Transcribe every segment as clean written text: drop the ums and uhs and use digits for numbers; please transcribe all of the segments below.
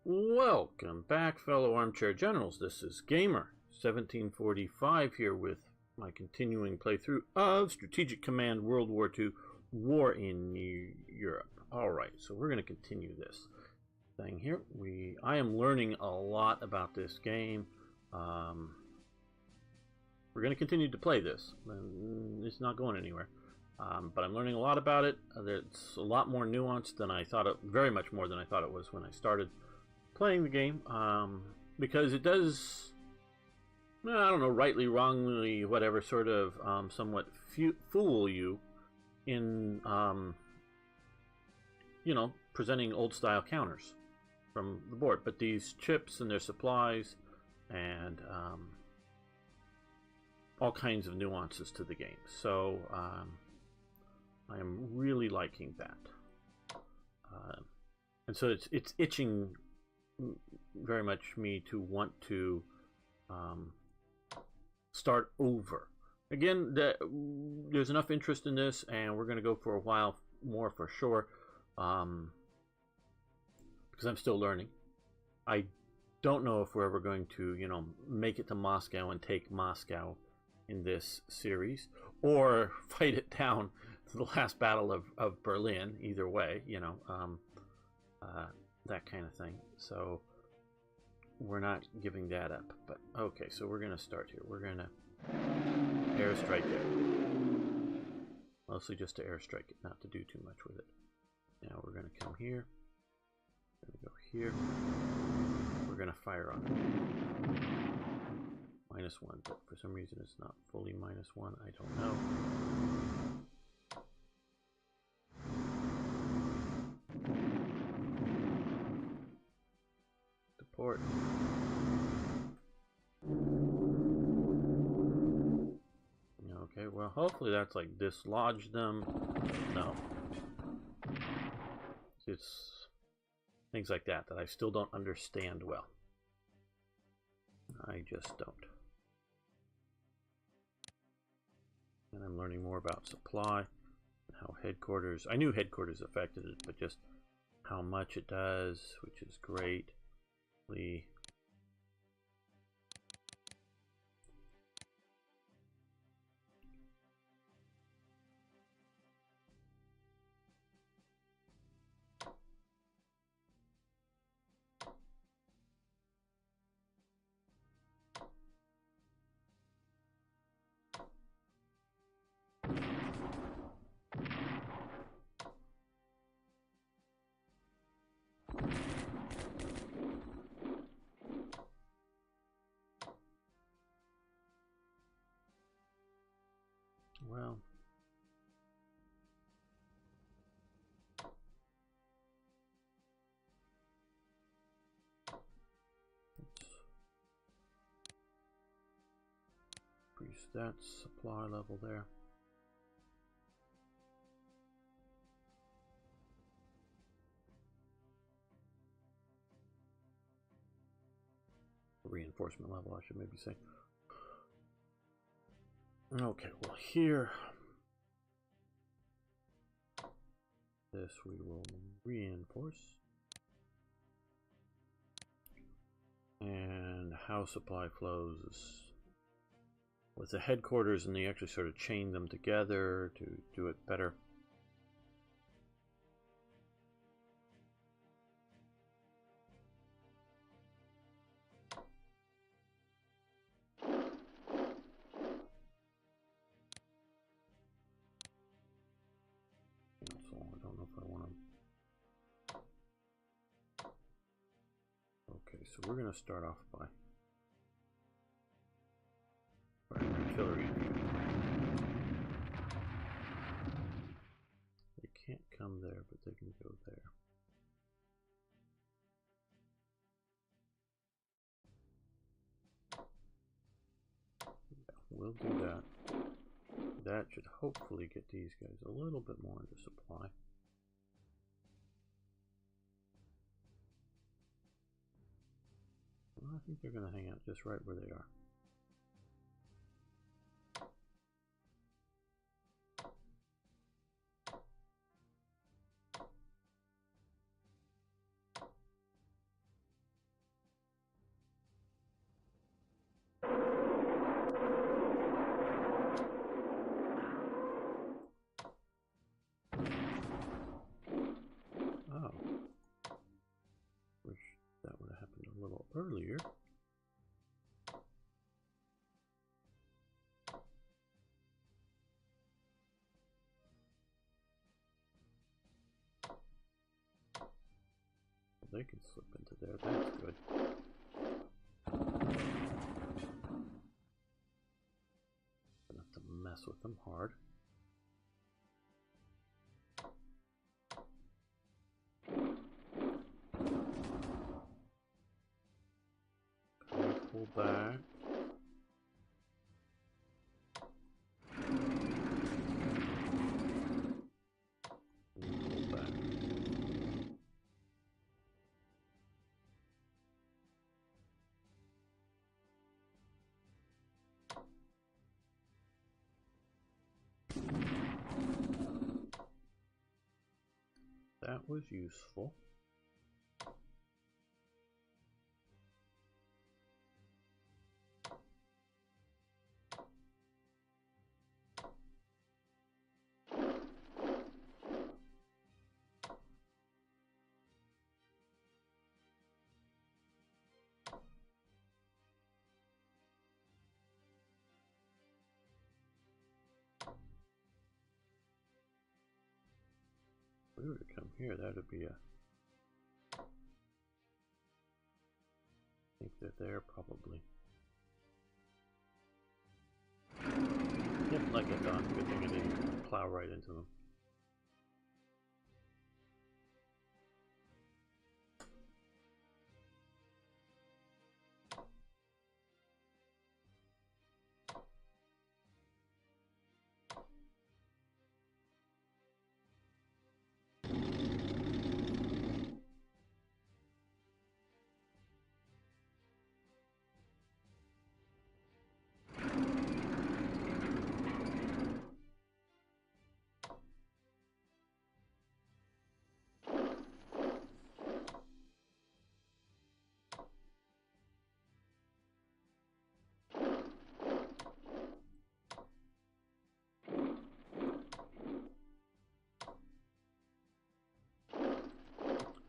Welcome back, fellow armchair generals. This is Gamer 1745 here with my continuing playthrough of Strategic Command World War II War in Europe. Alright, so we're going to continue this thing here. I am learning a lot about this game. We're going to continue to play this. It's not going anywhere. But I'm learning a lot about it. It's a lot more nuanced than I thought it, very much more than I thought it was when I started playing the game, because it does, I don't know, rightly, wrongly, whatever, sort of somewhat fool you in, presenting old style counters from the board. But these chips and their supplies and all kinds of nuances to the game. So I am really liking that. And so it's itching very much me to want to start over again. There's enough interest in this, and we're going to go for a while more for sure, because I'm still learning. I don't know if we're ever going to make it to Moscow and take Moscow in this series, or fight it down to the last battle of Berlin. Either way, that kind of thing. So we're not giving that up. But okay, so we're going to start here. We're going to airstrike it. Mostly just to airstrike it, not to do too much with it. Now we're going to come here. We're going to go here. We're going to fire on it. -1, but for some reason it's not fully -1. I don't know. Port. Okay, well, hopefully that's like dislodged them. No. It's things like that I still don't understand well. I just don't. And I'm learning more about supply and how headquarters. I knew headquarters affected it, but just how much it does, which is great. Well, increase that supply level there. Reinforcement level, I should maybe say. Okay, well here, this we will reinforce. And how supply flows with the headquarters, and they actually sort of chain them together to do it better. So I don't know if I want to. Okay, so we're going to start off by artillery. They can't come there, but they can go there. Yeah, we'll do that. That should hopefully get these guys a little bit more into supply. Well, I think they're going to hang out just right where they are. earlier. They can slip into there, that's good. Gonna have to mess with them hard. Okay, pull back. That was useful. If we were to come here, that would be a... I think they're there, probably. Yep, like I thought. Good thing I didn't plow right into them.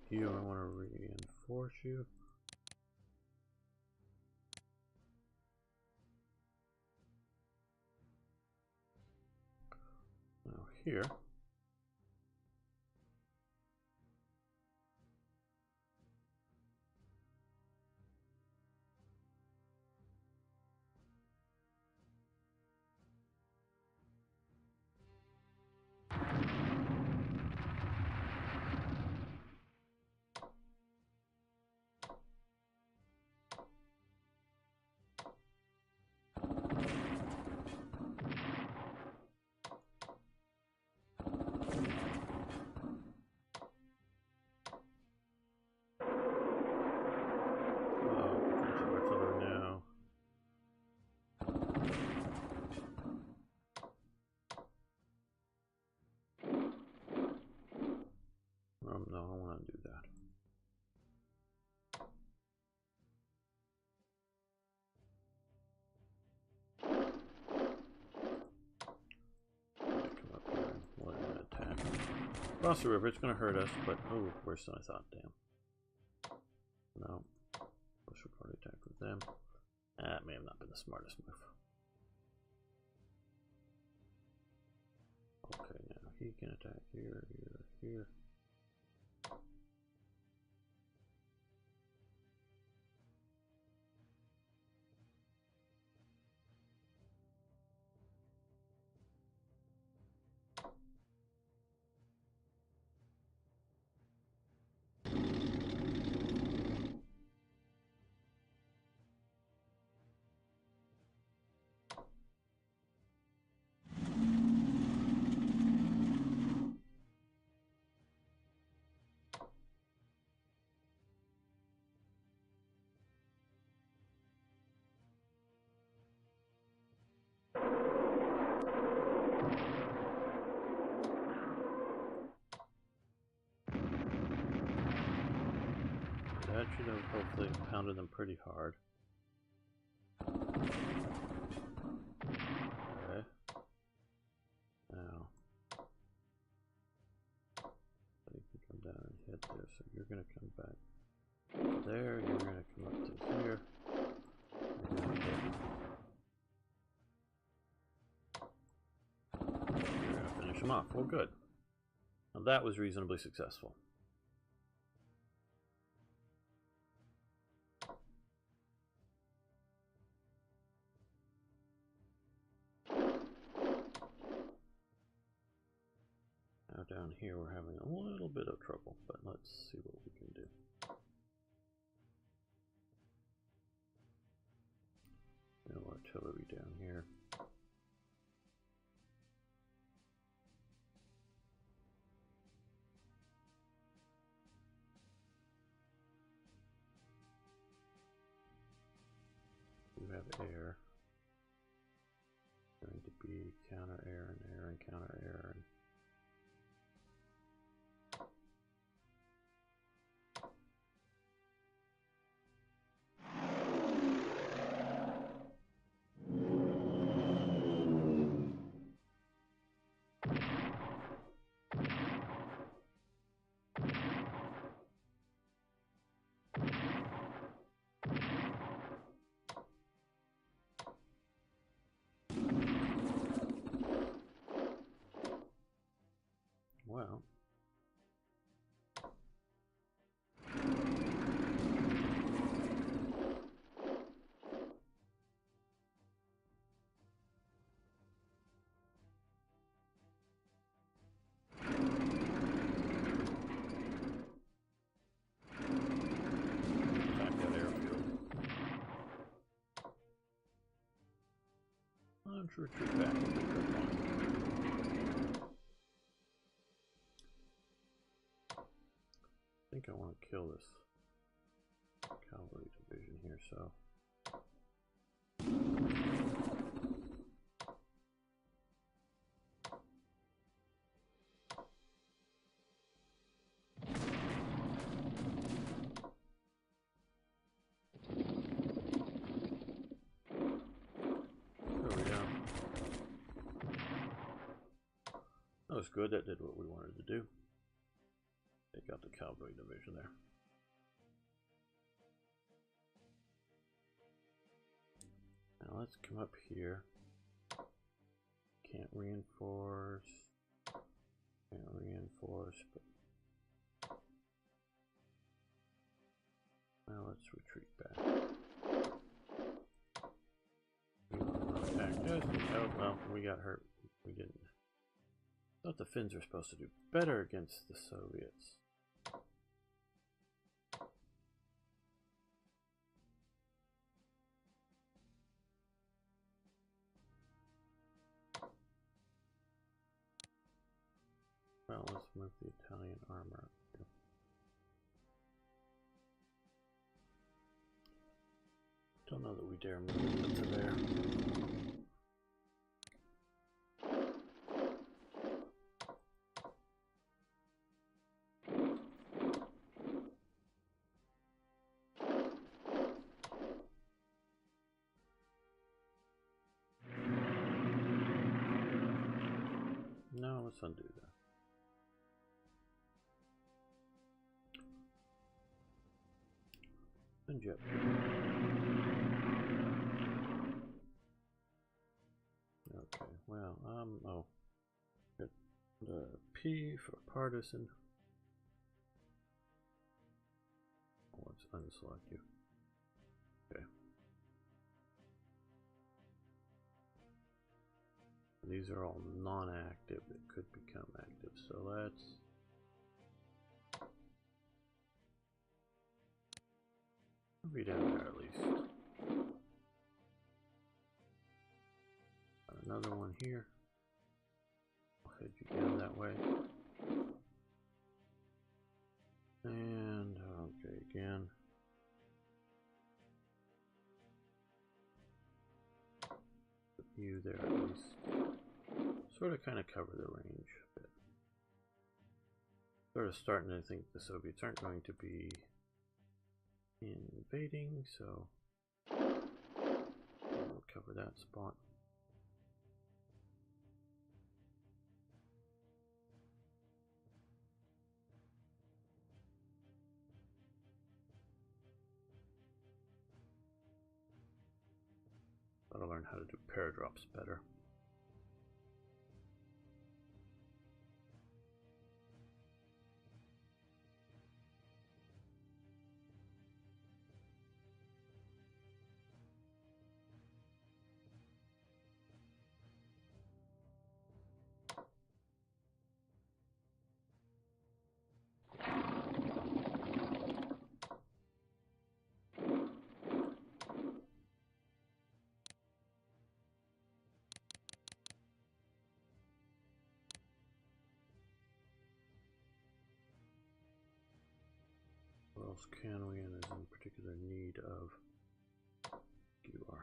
You, I want to reinforce you. Now here. No, I want to do that. Come up here and let it attack. Cross the river, it's going to hurt us, but oh, worse than I thought, damn. No. Push a party attack with them. That may have not been the smartest move. Okay, now he can attack here, here, here. That should have hopefully pounded them pretty hard. Okay. Now, you can come down and hit there, so you're going to come back there, you're going to come up to off. Well, good. Now that was reasonably successful. Now down here we're having a little bit of trouble, but let's see what we can do. No artillery down here. We have air. Going to be counter air and air and counter air and well. Attack that airfield. I'm sure retreat back into the red line. I think I want to kill this cavalry division here, so there we go. That was good. That did what we wanted to do. Take out the cavalry division there. Now let's come up here. Can't reinforce. Can't reinforce, but now let's retreat back. Attack this. Oh well, we got hurt. We didn't. I thought the Finns were supposed to do better against the Soviets. Well, let's move the Italian armor up here. Don't know that we dare move it to there. No, let's undo that. Punjab. Okay, well, oh, good. The P for partisan. Let's unselect you. Okay. These are all non-active that could become active, so let's be down there at least. Got another one here. I'll head you down that way. And okay, again. Put you there at least. Sort of kind of cover the range a bit. Sort of starting to think the Soviets aren't going to be invading, so we'll cover that spot. Gotta learn how to do pair drops better. else can we and is in particular need of QR?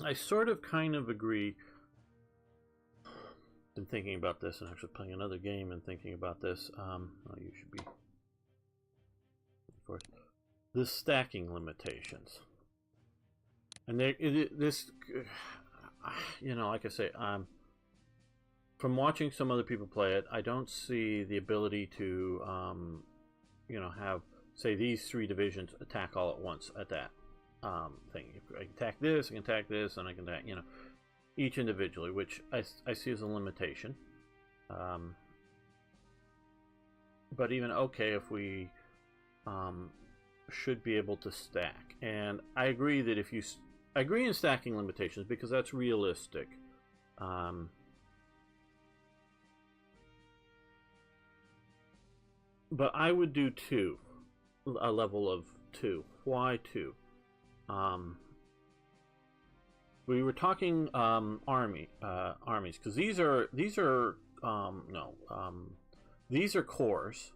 I sort of kind of agree. Been thinking about this and actually playing another game and thinking about this. Oh, you should be. Of course, the stacking limitations, and this, you know, like I say, from watching some other people play it, I don't see the ability to, you know, have say these 3 divisions attack all at once at that. Thing. If I can attack this, I can attack this, and I can attack, you know, each individually, which I see as a limitation. But even okay, if we should be able to stack, and I agree that if you, I agree in stacking limitations because that's realistic. But I would do 2, a level of 2. Why 2? We were talking armies because these are corps.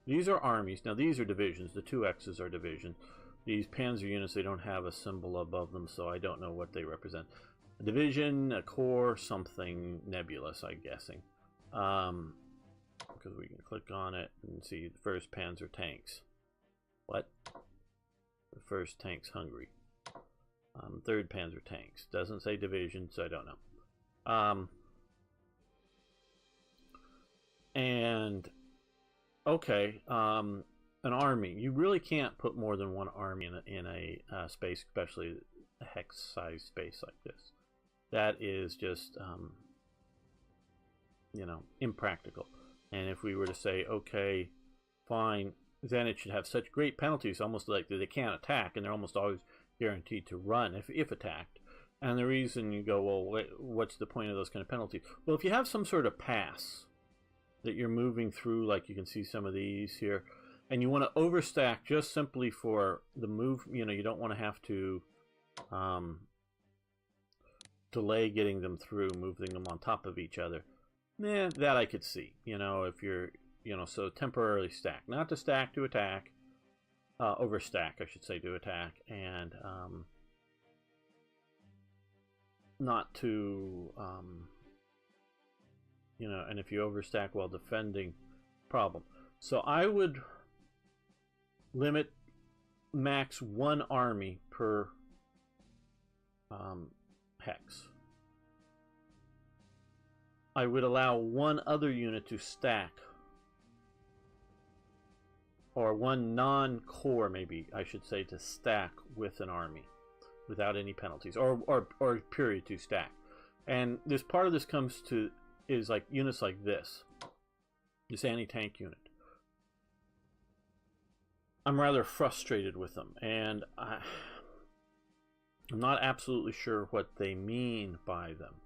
These are armies. Now these are divisions. The 2 X's are divisions. These panzer units, they don't have a symbol above them, so I don't know what they represent. A division, a corps, something nebulous, I'm guessing. Because we can click on it and see the 1st Panzer tanks. What? The 1st tank's Hungary. 3rd Panzer tanks. Doesn't say division, so I don't know. And okay, an army. You really can't put more than 1 army in a space, especially a hex-sized space like this. That is just, you know, impractical. And if we were to say, okay, fine, then it should have such great penalties, almost like that they can't attack, and they're almost always guaranteed to run if attacked. And the reason you go, well, what's the point of those kind of penalties? Well, if you have some sort of pass that you're moving through, like you can see some of these here, and you want to overstack just simply for the move, you know, you don't want to have to delay getting them through, moving them on top of each other. That I could see, you know, if you're, you know, so temporarily stack, not to stack to attack, overstack, I should say, to attack, and not to, you know, and if you overstack while defending, problem. So I would limit max 1 army per hex. I would allow 1 other unit to stack, or 1 non-core, maybe I should say, to stack with an army without any penalties, or period to stack. And this part of this comes to is like units like this anti-tank unit. I'm rather frustrated with them, and I'm not absolutely sure what they mean by them.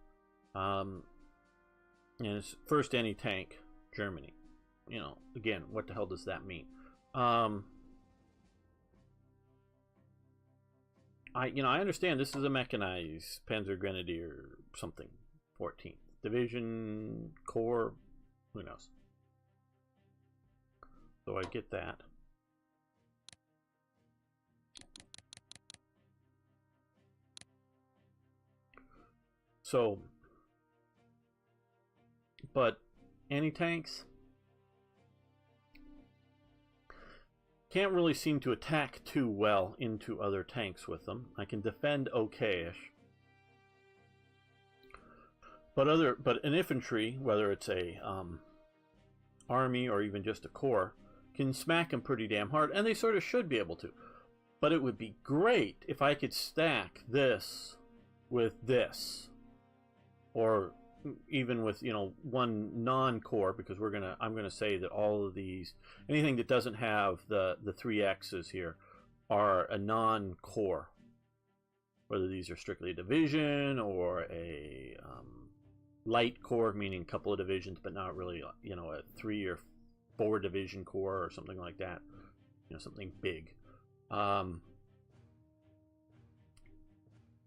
And it's 1st anti-tank Germany. You know, again, what the hell does that mean? I understand this is a mechanized Panzer Grenadier something, 14th Division, Corps, who knows? So I get that. So, but anti-tanks can't really seem to attack too well into other tanks with them. I can defend okay-ish. But an infantry, whether it's a army or even just a corps, can smack them pretty damn hard, and they sort of should be able to. But it would be great if I could stack this with this, or even with, you know, one non-core, because I'm gonna say that all of these, anything that doesn't have the 3 X's here, are a non-core. Whether these are strictly a division or a light core, meaning a couple of divisions, but not really, you know, a 3 or 4 division core or something like that. You know, something big.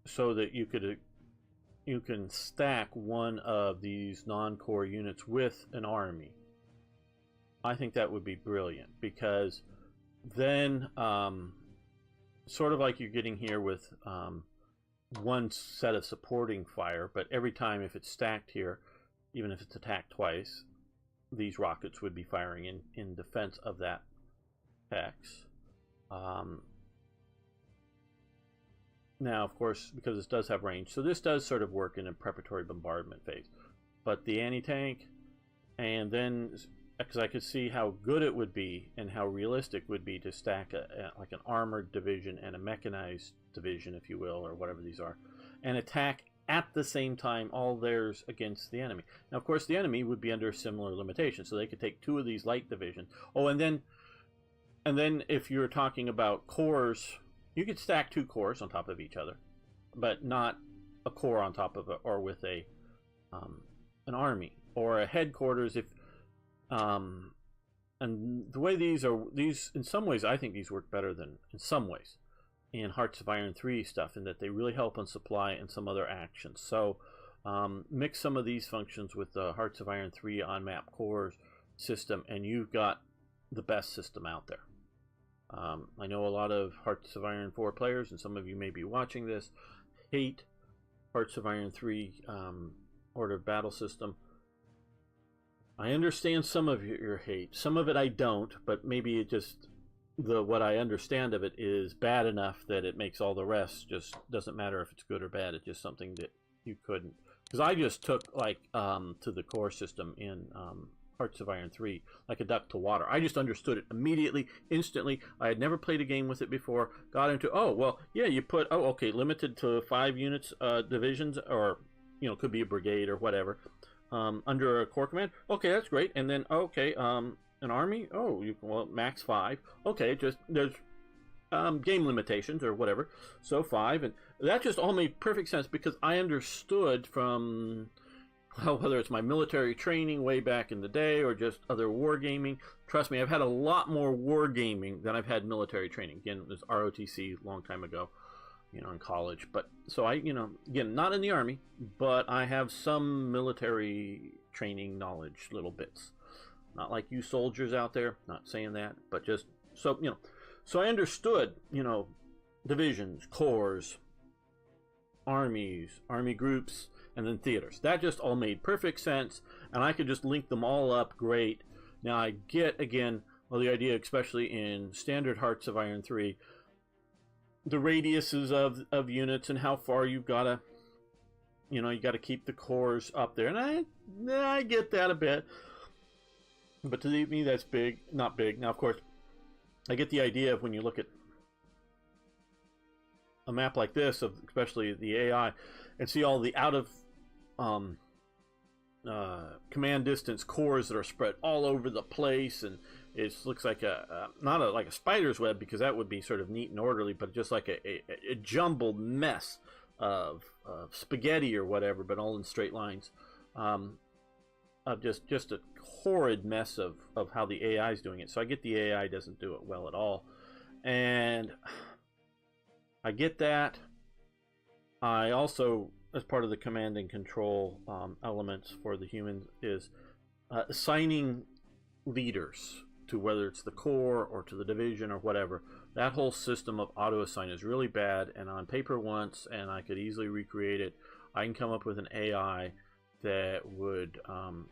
So that you can stack one of these non-core units with an army. I think that would be brilliant, because then sort of like you're getting here with one set of supporting fire, but every time if it's stacked here, even if it's attacked twice, these rockets would be firing in defense of that hex. Now, of course, because this does have range, so this does sort of work in a preparatory bombardment phase. But the anti-tank, and then, because I could see how good it would be and how realistic it would be to stack like an armored division and a mechanized division, if you will, or whatever these are, and attack at the same time all theirs against the enemy. Now, of course, the enemy would be under similar limitations, so they could take 2 of these light divisions. Oh, and then if you're talking about cores, you could stack 2 cores on top of each other, but not a core on top of it, or with a an army or a headquarters. If and the way these in some ways, I think these work better than in some ways in Hearts of Iron 3 stuff, in that they really help on supply and some other actions. So mix some of these functions with the Hearts of Iron 3 on map cores system, and you've got the best system out there. I know a lot of Hearts of Iron 4 players, and some of you may be watching this, hate Hearts of Iron 3 Order of Battle system. I understand some of your hate. Some of it I don't, but maybe it just, what I understand of it is bad enough that it makes all the rest just doesn't matter if it's good or bad. It's just something that you couldn't. Because I just took, like, to the core system in Hearts of Iron 3 like a duck to water. I just understood it immediately, instantly. I had never played a game with it before. Got into, oh, well, yeah, you put, oh, okay, limited to 5 units, divisions, or, you know, could be a brigade or whatever, under a core command. Okay, that's great. And then, okay, an army. Oh, well, max 5. Okay, just there's game limitations or whatever. So 5, and that just all made perfect sense, because I understood from, well, whether it's my military training way back in the day or just other wargaming. Trust me, I've had a lot more wargaming than I've had military training. Again, it was ROTC a long time ago, you know, in college. But so I, you know, again, not in the Army, but I have some military training knowledge, little bits. Not like you soldiers out there, not saying that, but just so, you know. So I understood, you know, divisions, corps, armies, army groups, and then theaters. That just all made perfect sense, and I could just link them all up great. Now I get, again, well, the idea, especially in standard Hearts of Iron 3, the radiuses of units and how far you've got to, you know, you got to keep the cores up there, and I get that a bit, but to me that's big, not big. Now, of course, I get the idea of when you look at a map like this, of especially the AI, and see all the out of command distance cores that are spread all over the place, and it looks like not like a spider's web, because that would be sort of neat and orderly, but just like a jumbled mess of spaghetti or whatever, but all in straight lines, of just a horrid mess of how the AI is doing it. So I get the AI doesn't do it well at all, and I get that. I also, as part of the command and control elements for the humans, is assigning leaders to, whether it's the core or to the division or whatever. That whole system of auto assign is really bad, and on paper once, and I could easily recreate it. I can come up with an AI that would,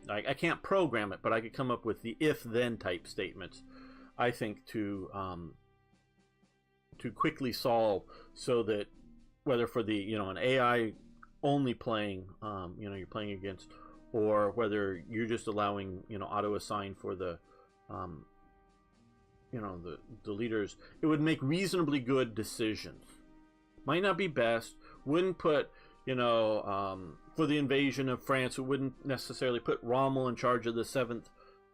I can't program it, but I could come up with the if-then type statements, I think, to quickly solve, so that whether for the, you know, an AI only playing, you know, you're playing against, or whether you're just allowing, you know, auto assign for the the leaders, it would make reasonably good decisions. Might not be best, wouldn't put, for the invasion of France, it wouldn't necessarily put Rommel in charge of the 7th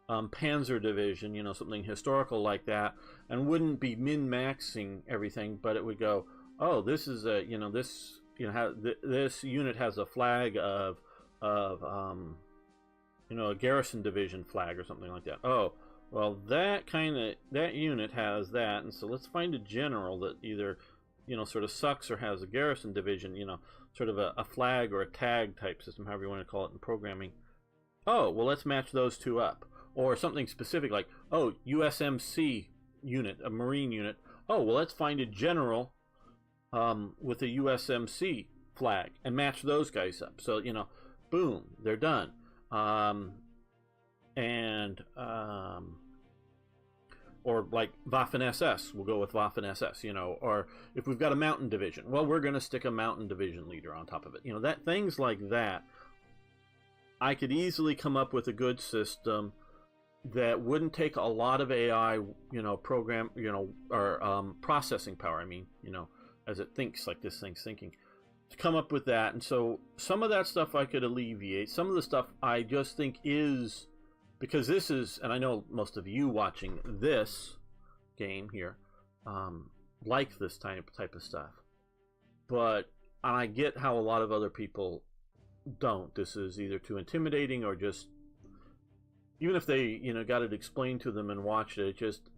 Panzer Division, something historical like that, and wouldn't be min-maxing everything, but it would go, oh, this is a, this unit has a flag of a garrison division flag or something like that. Oh, well, that unit has that, and so let's find a general that either, sort of sucks or has a garrison division, sort of a flag or a tag type system, however you want to call it in programming. Oh, well, let's match those two up. Or something specific like, oh, USMC unit, a Marine unit. Oh, well, let's find a general with a USMC flag and match those guys up. So, boom, they're done. Or like Waffen-SS, we'll go with Waffen-SS, or if we've got a mountain division, well, we're going to stick a mountain division leader on top of it. That things like that, I could easily come up with a good system that wouldn't take a lot of AI, program, or processing power, as it thinks like this thing's thinking, to come up with that. And so some of that stuff I could alleviate. Some of the stuff I just think is, because this is, and I know most of you watching this game here like this type of stuff, but I get how a lot of other people don't. This is either too intimidating or just, even if they got it explained to them and watched it, it just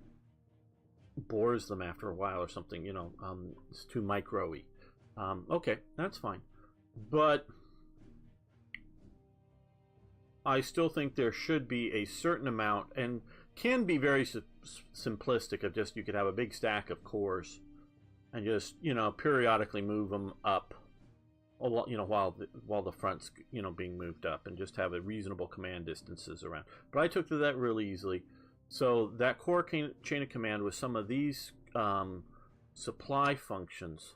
bores them after a while or something. It's too micro-y. Okay, that's fine, but I still think there should be a certain amount, and can be very simplistic, of just, you could have a big stack of cores and just periodically move them up, while the front's being moved up, and just have a reasonable command distances around. But I took to that really easily. So that core chain of command with some of these supply functions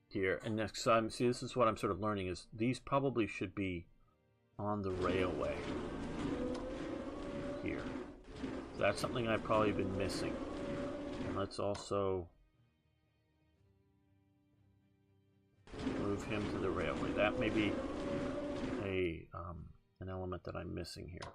here, and next time, see, this is what I'm sort of learning, is these probably should be on the railway here. So that's something I've probably been missing. And let's also move him to the railway. That may be an element that I'm missing here.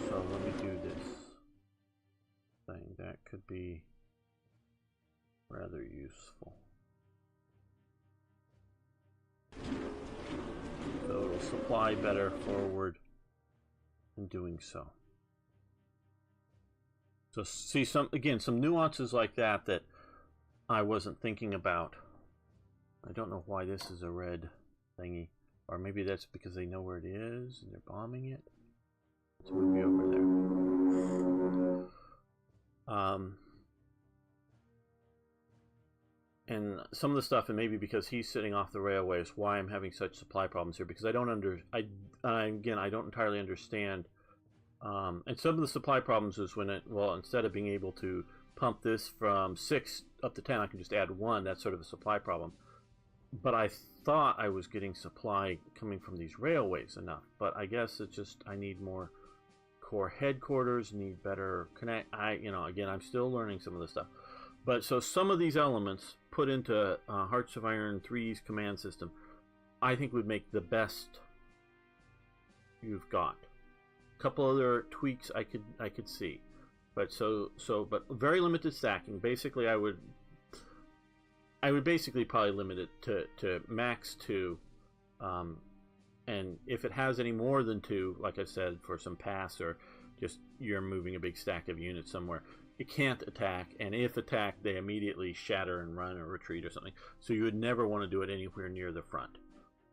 So let me do this thing. That could be rather useful. So it'll supply better forward in doing so. So see, some nuances like that that I wasn't thinking about. I don't know why this is a red thingy, or maybe that's because they know where it is and they're bombing it. Let's move you over there. And some of the stuff, and maybe because he's sitting off the railway, is why I'm having such supply problems here, because I don't entirely understand. And some of the supply problems is when instead of being able to pump this from 6 up to 10, I can just add 1. That's sort of a supply problem. But I thought I was getting supply coming from these railways enough. But I guess it's just, I need more core headquarters, need better connect. Again, I'm still learning some of this stuff. But so some of these elements put into Hearts of Iron 3's command system, I think would make the best you've got. A couple other tweaks I could see, but but very limited stacking. Basically, I would basically probably limit it to max 2, and if it has any more than 2, like I said, for some pass or just you're moving a big stack of units somewhere, it can't attack, and if attacked, they immediately shatter and run or retreat or something. So you would never want to do it anywhere near the front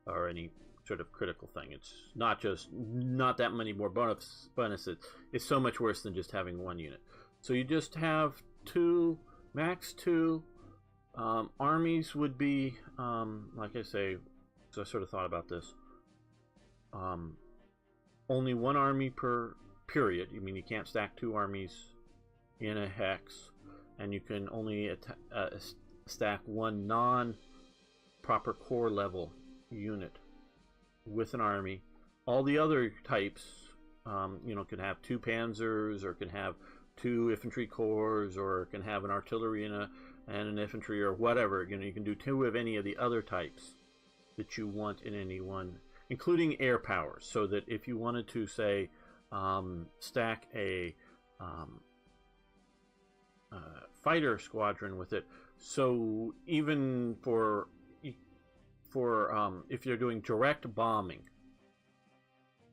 or any sort of critical thing. It's not that many more bonuses. It's so much worse than just having 1 unit. So you just have 2, max 2. Armies would be, like I say, so I sort of thought about this. Only 1 army per period. You mean you can't stack 2 armies in a hex, and you can only stack 1 non proper corps level unit with an army. All the other types, you know, can have 2 panzers, or can have 2 infantry corps, or can have an artillery and an infantry, or whatever. You know, you can do 2 of any of the other types that you want in any one, including air powers, so that if you wanted to, say, stack a fighter squadron with it, so even for if you're doing direct bombing,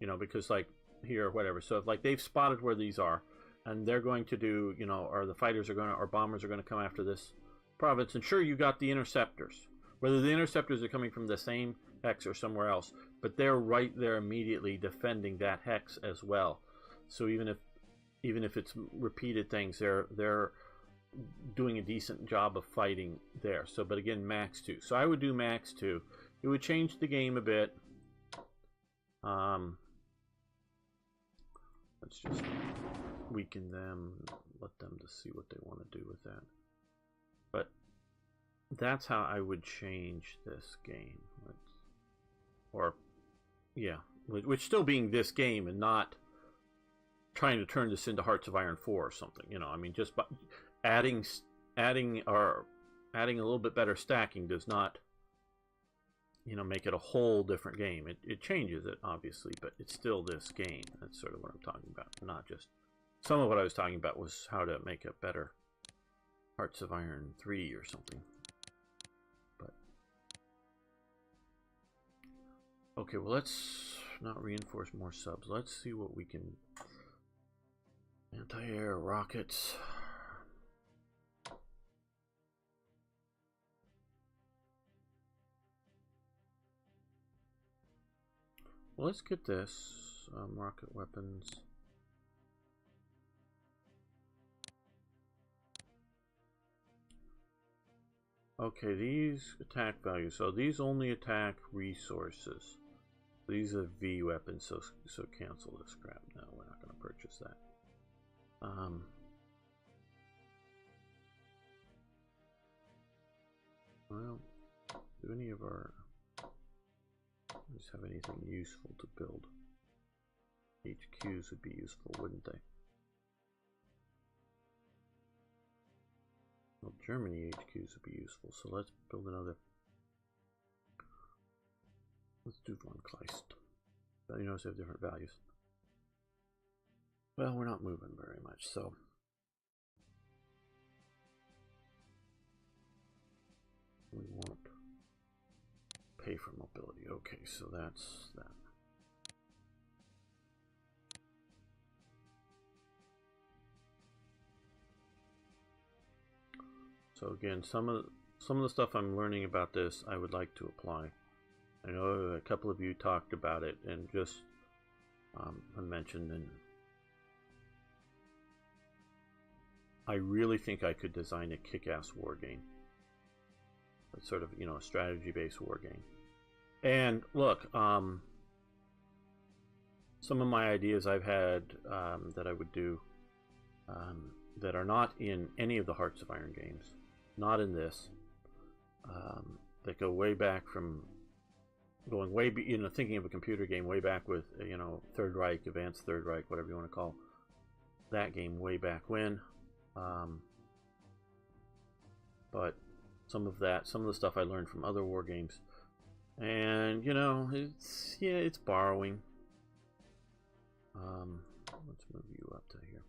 you know, because like here or whatever, so if like they've spotted where these are, and they're going to do, you know, or the fighters are going to, or bombers are going to come after this province, and sure, you got the interceptors, whether the interceptors are coming from the same hex or somewhere else, but they're right there immediately defending that hex as well. So even if it's repeated things, they're doing a decent job of fighting there. So, but again, max 2. So I would do max 2. It would change the game a bit. Let's just weaken them, let them to see what they want to do with that. But that's how I would change this game. Or, yeah, which still being this game and not trying to turn this into Hearts of Iron 4 or something. You know, I mean, just by adding a little bit better stacking does not, you know, make it a whole different game. It changes it, obviously, but it's still this game. That's sort of what I'm talking about. Not just, some of what I was talking about was how to make a better Hearts of Iron 3 or something. But okay, well, let's not reinforce more subs. Let's see what we can. Anti-air rockets. Well, let's get this. Rocket weapons. Okay, these attack values. So these only attack resources. These are V weapons, so cancel this crap. No, we're not going to purchase that. Well, do any of our have anything useful to build? HQs would be useful, wouldn't they? Well, Germany HQs would be useful, so let's build another. Let's do von Kleist. You notice they have different values. Well, we're not moving very much, so. We won't pay for mobility. Okay, so that's that. So again, some of the stuff I'm learning about this, I would like to apply. I know a couple of you talked about it and just mentioned, and I really think I could design a kick-ass war game. It's sort of, you know, a strategy-based war game. And look, some of my ideas I've had that I would do that are not in any of the Hearts of Iron games, not in this, that go way back from going way, you know, thinking of a computer game way back with, you know, Third Reich, Advanced Third Reich, whatever you want to call that game way back when. But some of the stuff I learned from other war games, and you know, it's borrowing. Let's move you up to here.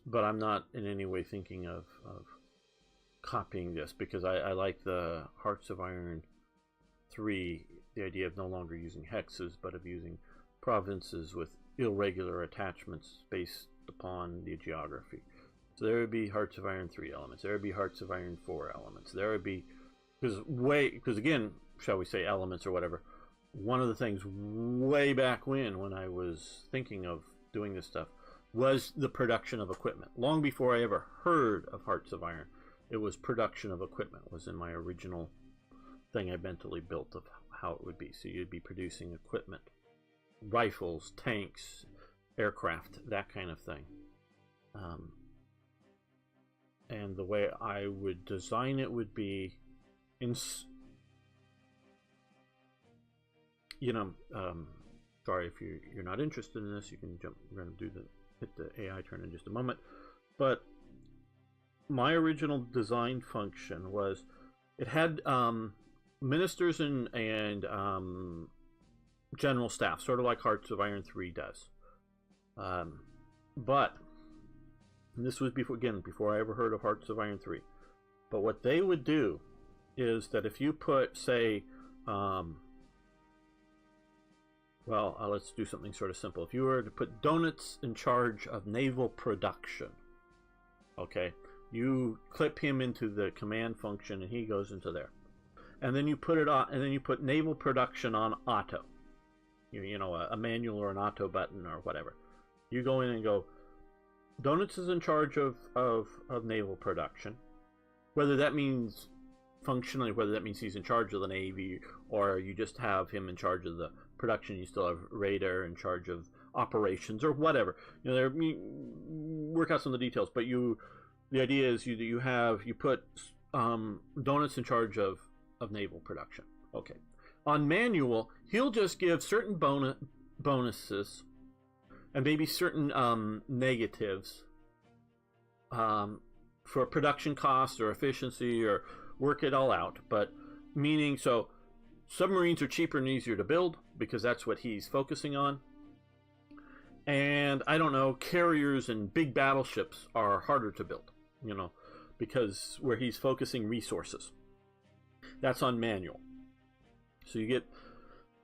But I'm not in any way thinking of copying this, because I like the Hearts of Iron 3, the idea of no longer using hexes, but of using provinces with irregular attachments based upon the geography. So there would be Hearts of Iron 3 elements. There would be Hearts of Iron 4 elements. There would be, because again, shall we say elements or whatever, one of the things way back when I was thinking of doing this stuff was the production of equipment. Long before I ever heard of Hearts of Iron, it was production of equipment was in my original thing I mentally built of how it would be. So you'd be producing equipment, rifles, tanks, aircraft, that kind of thing. And the way I would design it would be, sorry if you're not interested in this, you can jump. We're going to hit the AI turn in just a moment. But my original design function was, it had ministers and general staff, sort of like Hearts of Iron 3 does. But this was before I ever heard of Hearts of Iron 3. But what they would do is that if you put, say, let's do something sort of simple. If you were to put Donuts in charge of naval production, okay, you clip him into the command function and he goes into there. And then you put it on, and then you put naval production on auto. A manual or an auto button or whatever. You go in and go, Donuts is in charge of naval production. Whether that means functionally, whether that means he's in charge of the Navy, or you just have him in charge of the production, you still have Radar in charge of operations or whatever. Work out some of the details, but the idea is you put Donuts in charge of naval production. Okay. On manual, he'll just give certain bonuses and maybe certain negatives for production costs or efficiency, or work it all out. But meaning, so submarines are cheaper and easier to build because that's what he's focusing on. And I don't know, carriers and big battleships are harder to build, because where he's focusing resources. That's on manual. So you get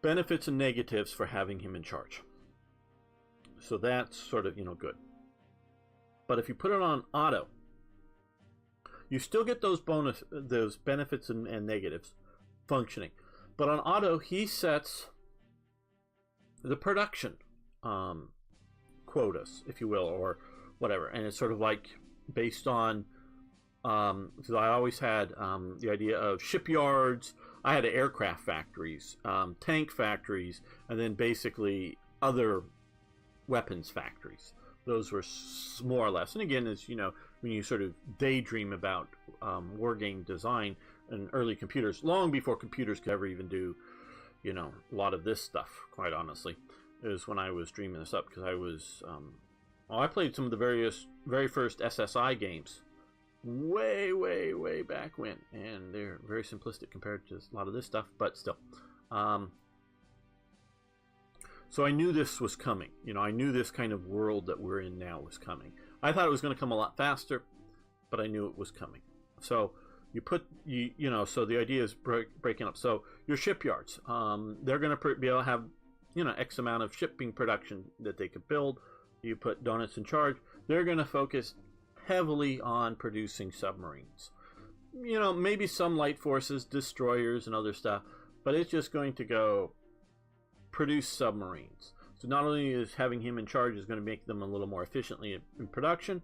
benefits and negatives for having him in charge. So that's sort of, good. But if you put it on auto, you still get those benefits and negatives functioning. But on auto, he sets the production quotas, if you will, or whatever. And it's sort of like based on, because I always had the idea of shipyards. I had aircraft factories, tank factories, and then basically other weapons factories. Those were more or less. And again, as when you sort of daydream about war game design and early computers, long before computers could ever even do, a lot of this stuff, quite honestly, is when I was dreaming this up, because I was, I played some of the very first SSI games way back when, and they're very simplistic compared to a lot of this stuff, but still. So I knew this was coming. I knew this kind of world that we're in now was coming. I thought it was going to come a lot faster, but I knew it was coming. So so the idea is breaking up. So your shipyards, they're going to be able to have, X amount of shipping production that they could build. You put Donuts in charge. They're going to focus heavily on producing submarines. Maybe some light forces, destroyers, and other stuff, but it's just going to go produce submarines. So not only is having him in charge is going to make them a little more efficiently in production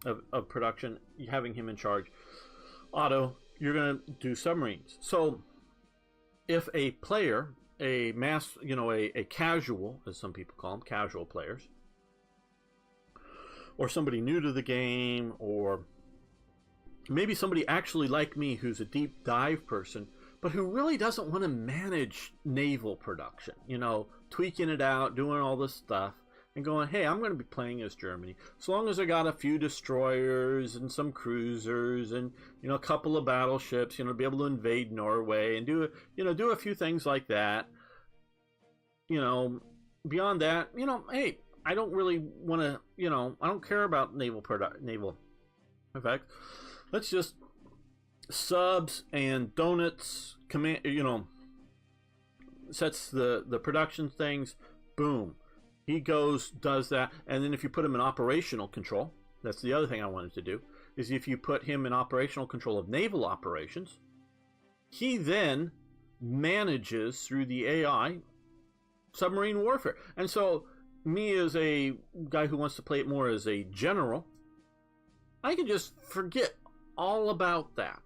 of production, having him in charge auto, you're going to do submarines. So if a player, a casual, as some people call them, casual players, or somebody new to the game, or maybe somebody actually like me who's a deep dive person, but who really doesn't want to manage naval production, tweaking it out, doing all this stuff, and going, hey, I'm going to be playing as Germany. So long as I got a few destroyers and some cruisers and, a couple of battleships, be able to invade Norway and do a few things like that. Beyond that, hey, I don't really want to, I don't care about naval effect. Let's just subs and Donuts command, sets the production things. Boom, he goes, does that. And then if you put him in operational control, that's the other thing I wanted to do, is if you put him in operational control of naval operations, he then manages through the AI submarine warfare. And so me, as a guy who wants to play it more as a general, I can just forget all about that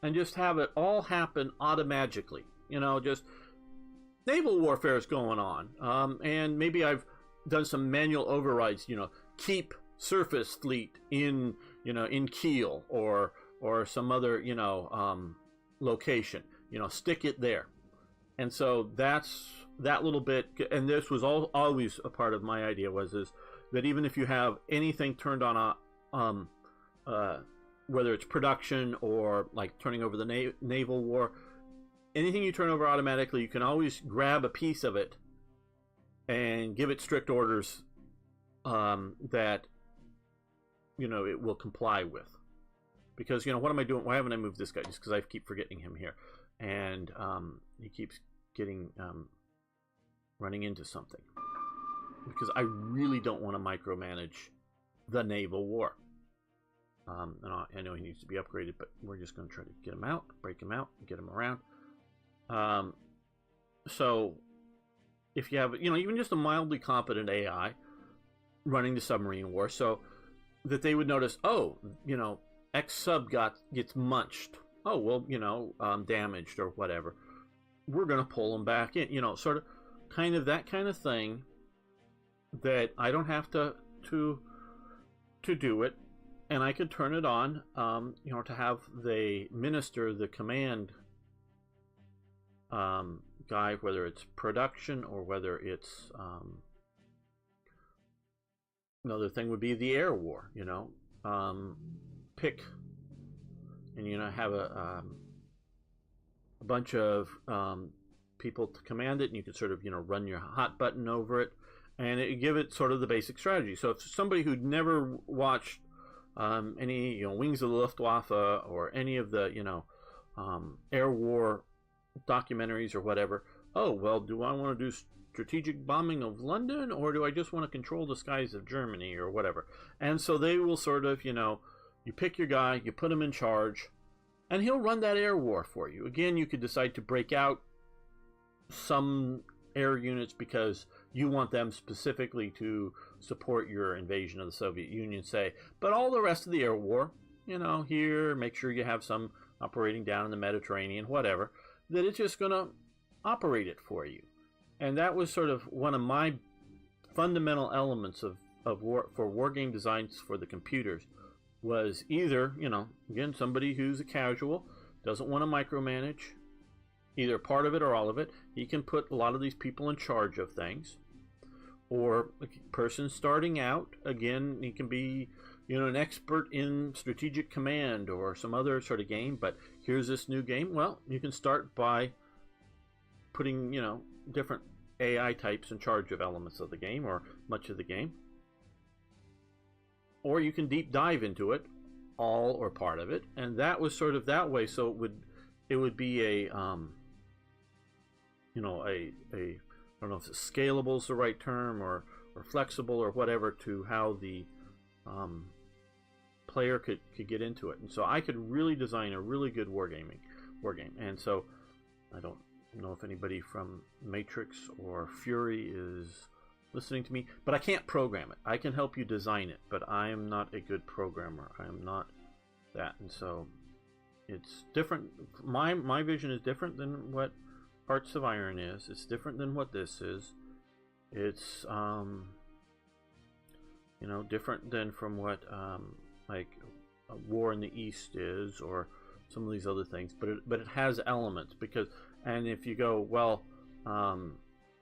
and just have it all happen automagically. Just naval warfare is going on, and maybe I've done some manual overrides. Keep surface fleet in in Kiel or some other, location. Stick it there. And so that's that little bit. And this was always a part of my idea is that even if you have anything turned on whether it's production or like turning over the naval war, anything you turn over automatically, you can always grab a piece of it and give it strict orders that it will comply with. Because what am I doing? Why haven't I moved this guy? Just because I keep forgetting him here, and he keeps getting running into something. Because I really don't want to micromanage the naval war. And I know he needs to be upgraded, but we're just going to try to get him out, break him out, get him around. So if you have, even just a mildly competent AI running the submarine war, so that they would notice, X sub gets munched. Oh, well, damaged or whatever. We're going to pull them back in, sort of kind of that kind of thing, that I don't have to do it. And I could turn it on, to have the minister, the command guy, whether it's production or whether it's another thing would be the air war. Pick and have a bunch of people to command it, and you could sort of run your hot button over it, and it give it sort of the basic strategy. So if somebody who'd never watched any Wings of the Luftwaffe or any of the air war documentaries or whatever, oh well, do I want to do strategic bombing of London, or do I just want to control the skies of Germany or whatever? And so they will sort of you pick your guy, you put him in charge, and he'll run that air war for you. Again, you could decide to break out some air units because you want them specifically to support your invasion of the Soviet Union, say. But all the rest of the air war, here, make sure you have some operating down in the Mediterranean, whatever, that it's just going to operate it for you. And that was sort of one of my fundamental elements of war, for war game designs for the computers, was either, again, somebody who's a casual, doesn't want to micromanage either part of it or all of it. He can put a lot of these people in charge of things. Or a person starting out, again, he can be, an expert in Strategic Command or some other sort of game, but here's this new game. Well, you can start by putting, different AI types in charge of elements of the game or much of the game. Or you can deep dive into it, all or part of it, and that was sort of that way. So it would be a I don't know if scalable is the right term, or flexible or whatever, to how the player could get into it. And so I could really design a really good war game. And so I don't know if anybody from Matrix or Fury is listening to me, but I can't program it. I can help you design it, but I am not a good programmer. I am not that. And so it's different. My vision is different than what Hearts of Iron is. It's different than what this is. It's different than from what like a War in the East is, or some of these other things. But it has elements, because, and if you go, well,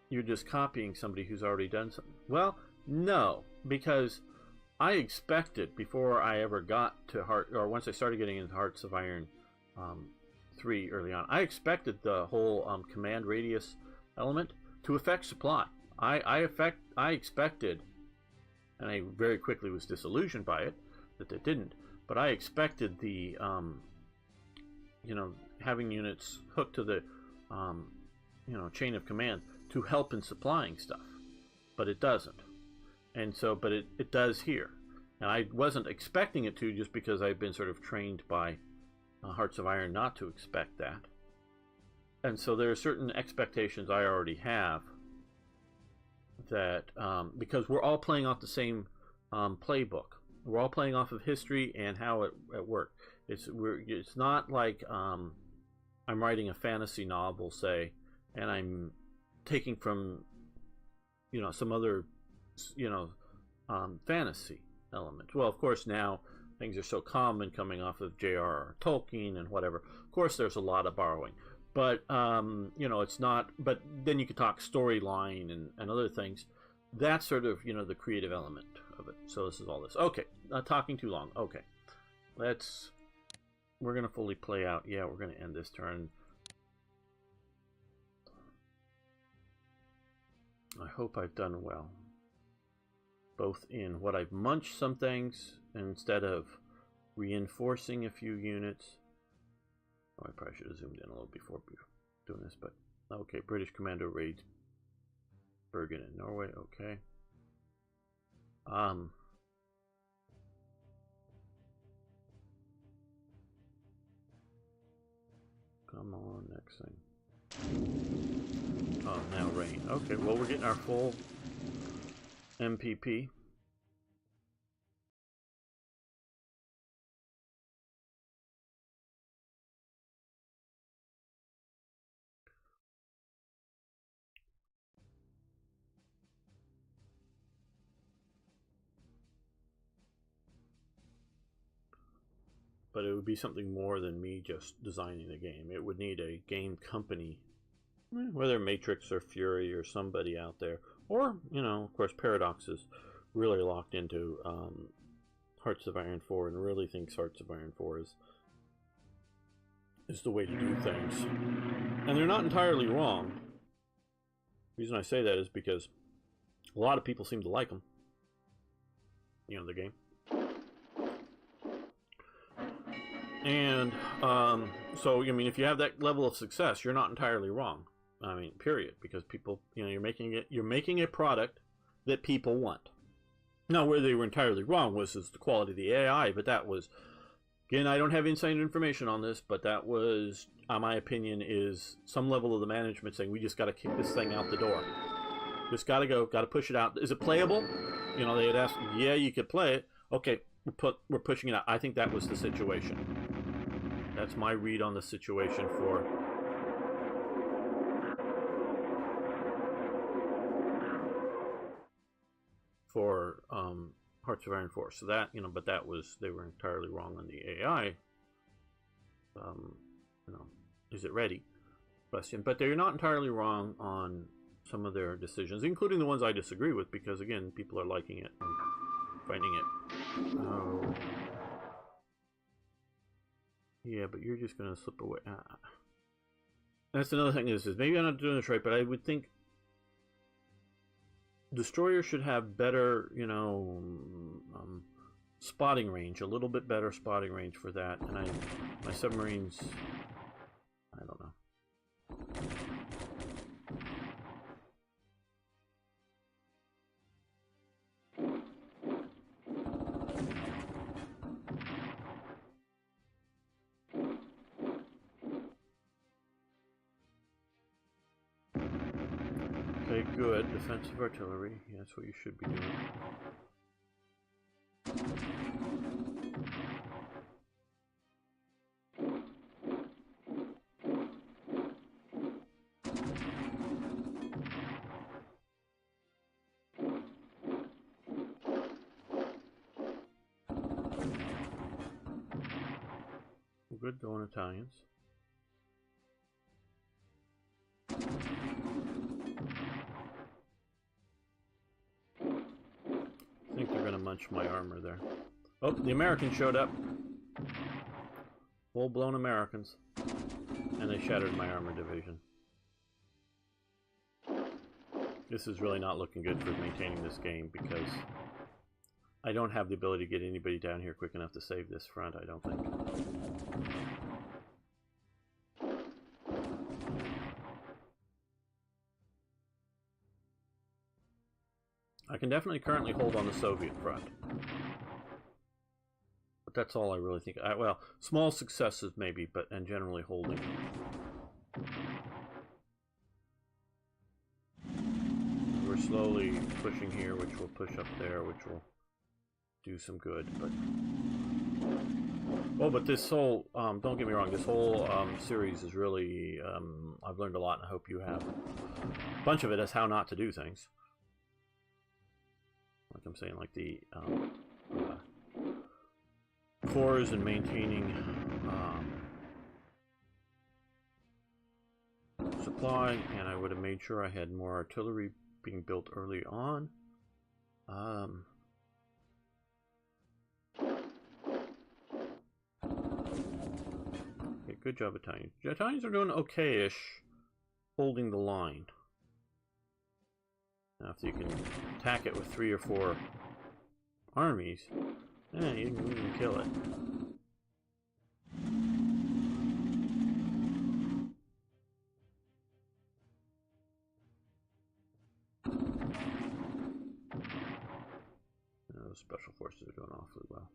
you're just copying somebody who's already done something. Well, no, because I expected, before I ever got to once I started getting into Hearts of Iron 3 early on, I expected the whole command radius element to affect supply. I expected, and I very quickly was disillusioned by it, that it didn't, but I expected the having units hooked to the chain of command to help in supplying stuff, but it doesn't. And so, but it does here, and I wasn't expecting it to, just because I've been sort of trained by Hearts of Iron not to expect that. And so there are certain expectations I already have, that because we're all playing off the same playbook. We're all playing off of history and how it worked. It's not like I'm writing a fantasy novel, say, and I'm taking from some other fantasy element. Well, of course, now things are so common coming off of J.R.R. Tolkien and whatever. Of course, there's a lot of borrowing, but you know, it's not. But then you could talk storyline and other things. That's sort of, you know, the creative element of it. So this is all this. Okay, not talking too long. Okay, we're gonna fully play out. Yeah, we're gonna end this turn. I hope I've done well, both in what I've munched some things instead of reinforcing a few units. Oh, I probably should have zoomed in a little before doing this, but okay. British Commando raids Bergen in Norway. Okay. Come on, next thing. Oh, now rain. Okay, well, we're getting our full MPP. But it would be something more than me just designing the game. It would need a game company, whether Matrix or Fury or somebody out there, or, you know, of course, Paradox is really locked into Hearts of Iron 4 and really thinks Hearts of Iron 4 is the way to do things. And they're not entirely wrong. The reason I say that is because a lot of people seem to like them. You know, the game. And so, I mean, if you have that level of success, you're not entirely wrong. I mean, period. Because people, you know, you're making a product that people want. Now, where they were entirely wrong was the quality of the AI, but that was, again, I don't have inside information on this, but that was, my opinion, is some level of the management saying, we just got to kick this thing out the door. Just got to go, got to push it out. Is it playable? You know, they had asked, yeah, you could play it. Okay, we're pushing it out. I think that was the situation. That's my read on the situation for Hearts of Iron 4. So that, you know, but that was, they were entirely wrong on the AI. You know, is it ready? Question. But they're not entirely wrong on some of their decisions, including the ones I disagree with, because again, people are liking it and finding it. Oh. Yeah, but you're just gonna slip away. That's another thing is maybe I'm not doing this right, but I would think Destroyer should have better, you know, spotting range, a little bit better spotting range for that. And my submarines, I don't know. Okay, good. Defensive artillery. Yeah, that's what you should be doing. Good going, Italians. I think they're going to munch my armor there. Oh, the Americans showed up. Full-blown Americans. And they shattered my armor division. This is really not looking good for maintaining this game because I don't have the ability to get anybody down here quick enough to save this front, I don't think. I can definitely currently hold on the Soviet front. But that's all I really think. Well, small successes maybe, and generally holding. We're slowly pushing here, which will push up there, which will do some good. But oh, but this whole, don't get me wrong, this whole series is really, I've learned a lot, and I hope you have. A bunch of it is how not to do things. Like I'm saying, like the cores and maintaining supply, and I would have made sure I had more artillery being built early on. Okay, good job, Italians. The Italians are doing okay-ish holding the line. Now, if you can attack it with 3 or 4 armies, you can kill it. Those special forces are doing awfully well.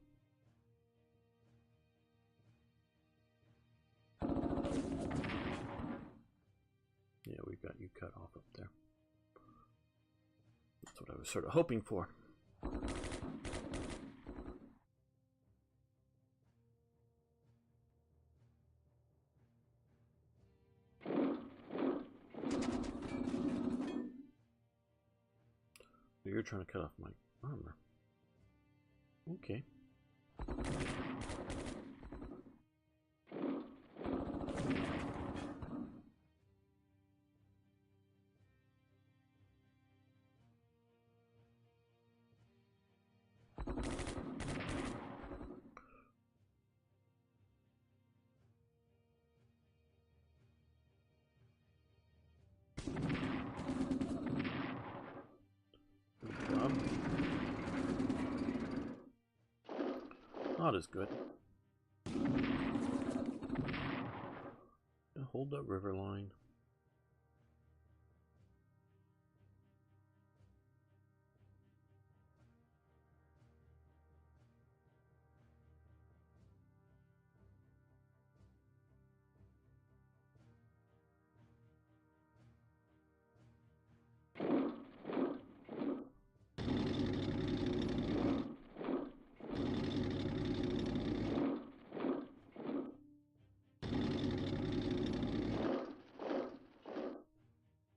Yeah, we got you cut off up there. That's what I was sort of hoping for. You're trying to cut off my armor. Okay. Not as good. Hold that river line.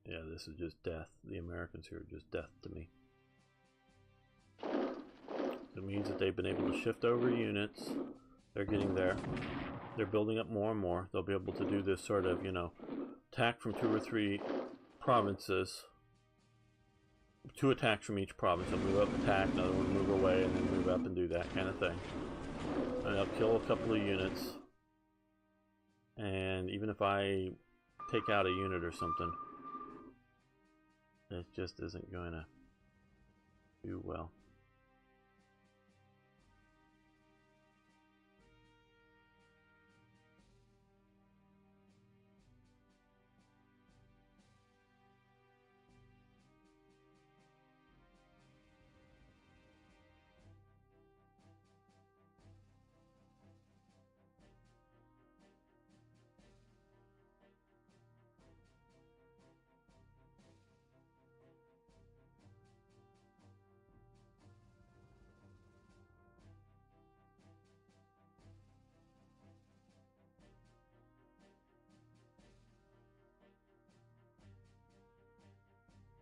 Yeah, this is just death. The Americans here are just death to me. It means that they've been able to shift over units. They're getting there. They're building up more and more. They'll be able to do this sort of, you know, attack from 2 or 3 provinces. 2 attacks from each province. They'll move up, attack, another one move away, and then move up and do that kind of thing. And they'll kill a couple of units. And even if I take out a unit or something, it just isn't going to do well.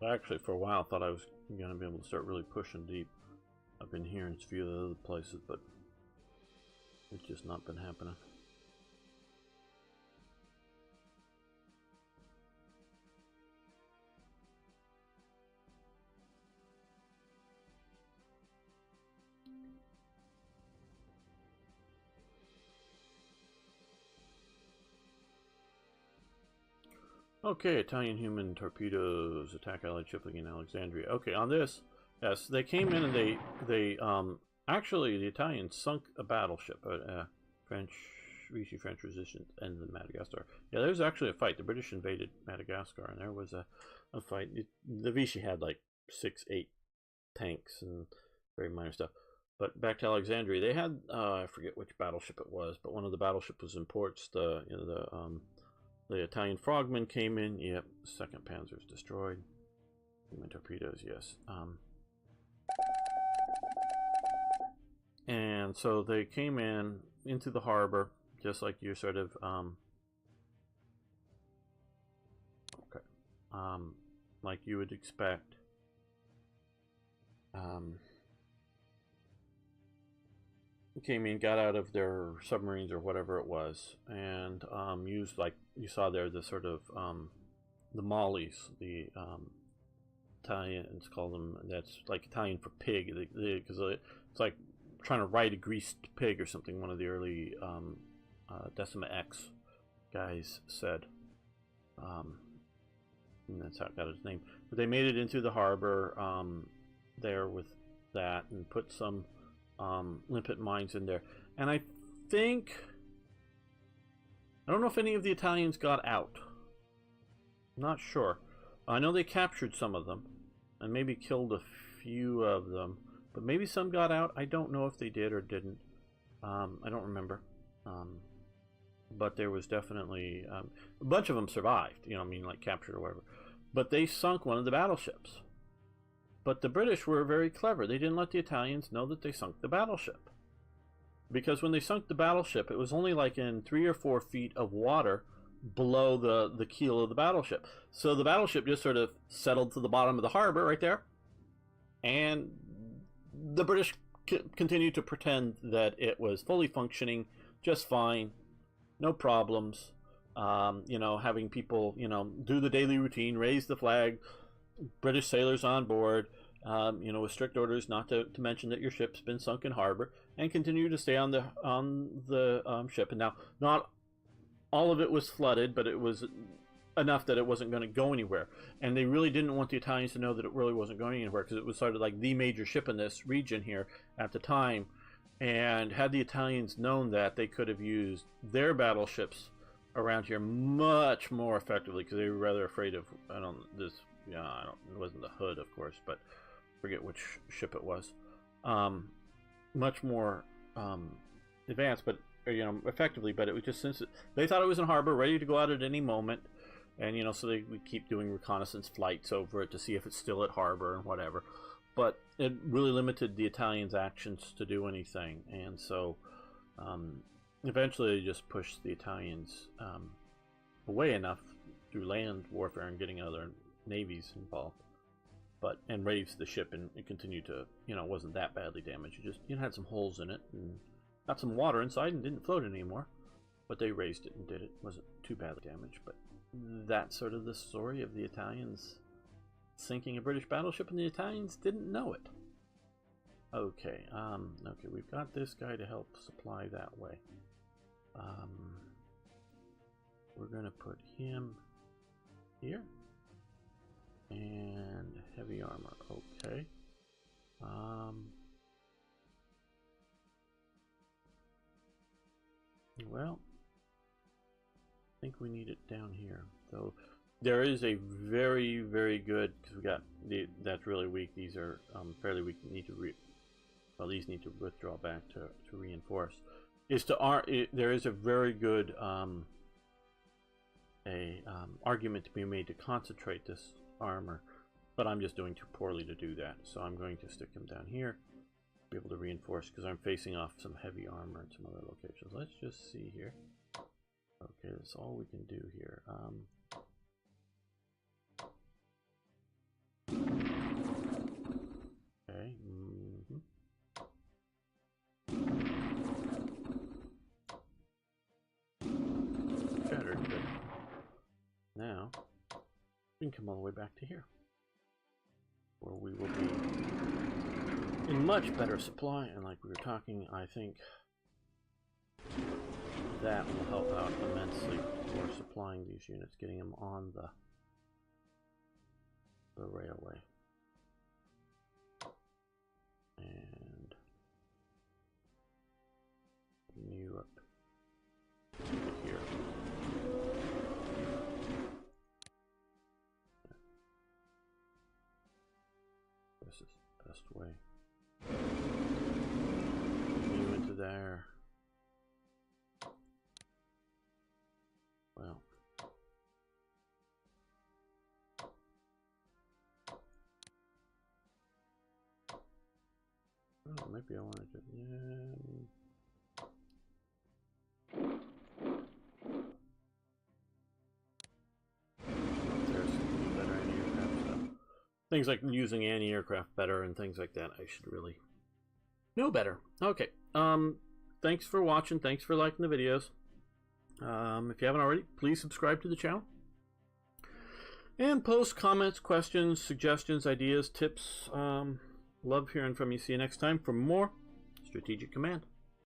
Actually, for a while, I thought I was going to be able to start really pushing deep up in here and a few of the other places, but it's just not been happening. Okay, Italian human torpedoes attack Allied shipping in Alexandria. Okay, on this, yes, they came in and they actually the Italians sunk a battleship, Vichy French resistance and the Madagascar. Yeah, there was actually a fight. The British invaded Madagascar, and there was a fight. The Vichy had like 6, 8 tanks and very minor stuff. But back to Alexandria, they had I forget which battleship it was, but one of the battleships was in ports. The Italian frogmen came in. Yep, 2nd Panzer is destroyed. Human torpedoes, yes. And so they came in into the harbor, just like you sort of like you would expect. came in, got out of their submarines or whatever it was, and used, like you saw there, the sort of the mollies, the Italians call them. That's like Italian for pig, because it's like trying to ride a greased pig or something. One of the early Decima X guys said, and that's how it got its name. But they made it into the harbor there with that, and put some limpet mines in there. And I think, I don't know if any of the Italians got out. I'm not sure. I know they captured some of them and maybe killed a few of them, but maybe some got out. I don't know if they did or didn't. I don't remember. But there was definitely a bunch of them survived, you know, I mean, like captured or whatever. But they sunk one of the battleships. But the British were very clever. They didn't let the Italians know that they sunk the battleship. Because when they sunk the battleship, it was only like in 3 or 4 feet of water below the keel of the battleship. So the battleship just sort of settled to the bottom of the harbor right there. And the British continued to pretend that it was fully functioning just fine, no problems. You know, having people, you know, do the daily routine, raise the flag, British sailors on board, you know, with strict orders not to mention that your ship's been sunk in harbor, and continue to stay on the ship. And now, not all of it was flooded, but it was enough that it wasn't going to go anywhere. And they really didn't want the Italians to know that it really wasn't going anywhere, because it was sort of like the major ship in this region here at the time. And had the Italians known that, they could have used their battleships around here much more effectively, because they were rather afraid of, it wasn't the Hood, of course, but forget which ship it was. Much more advanced, but, you know, effectively. But it was just, since they thought it was in harbor, ready to go out at any moment, and, you know, so they would keep doing reconnaissance flights over it to see if it's still at harbor and whatever. But it really limited the Italians' actions to do anything, and so eventually they just pushed the Italians away enough through land warfare and getting other navies involved, and raised the ship, and it continued to, you know, it wasn't that badly damaged. It just, you know, had some holes in it and got some water inside and didn't float anymore. But they raised it and did it. Wasn't too badly damaged. But that's sort of the story of the Italians sinking a British battleship, and the Italians didn't know it. Okay, okay, we've got this guy to help supply that way. We're gonna put him here. And heavy armor, okay. Well, I think we need it down here. So there is a very, very good, because we got that's really weak. These are fairly weak. Need to these need to withdraw back to reinforce. There is a very good argument to be made to concentrate this armor, but I'm just doing too poorly to do that. So I'm going to stick him down here, be able to reinforce, because I'm facing off some heavy armor in some other locations. Let's just see here. Okay, that's all we can do here. Okay. Shattered, but now we can come all the way back to here, where we will be in much better supply. And like we were talking, I think that will help out immensely for supplying these units, getting them on the railway. And you up here. This is the best way. You into there. Well. Oh, maybe I wanted to. There's some better anti-aircraft stuff. Things like using anti-aircraft better and things like that. I should really know better. Okay. thanks for watching. Thanks for liking the videos. If you haven't already, please subscribe to the channel. And post comments, questions, suggestions, ideas, tips. Love hearing from you. See you next time for more Strategic Command.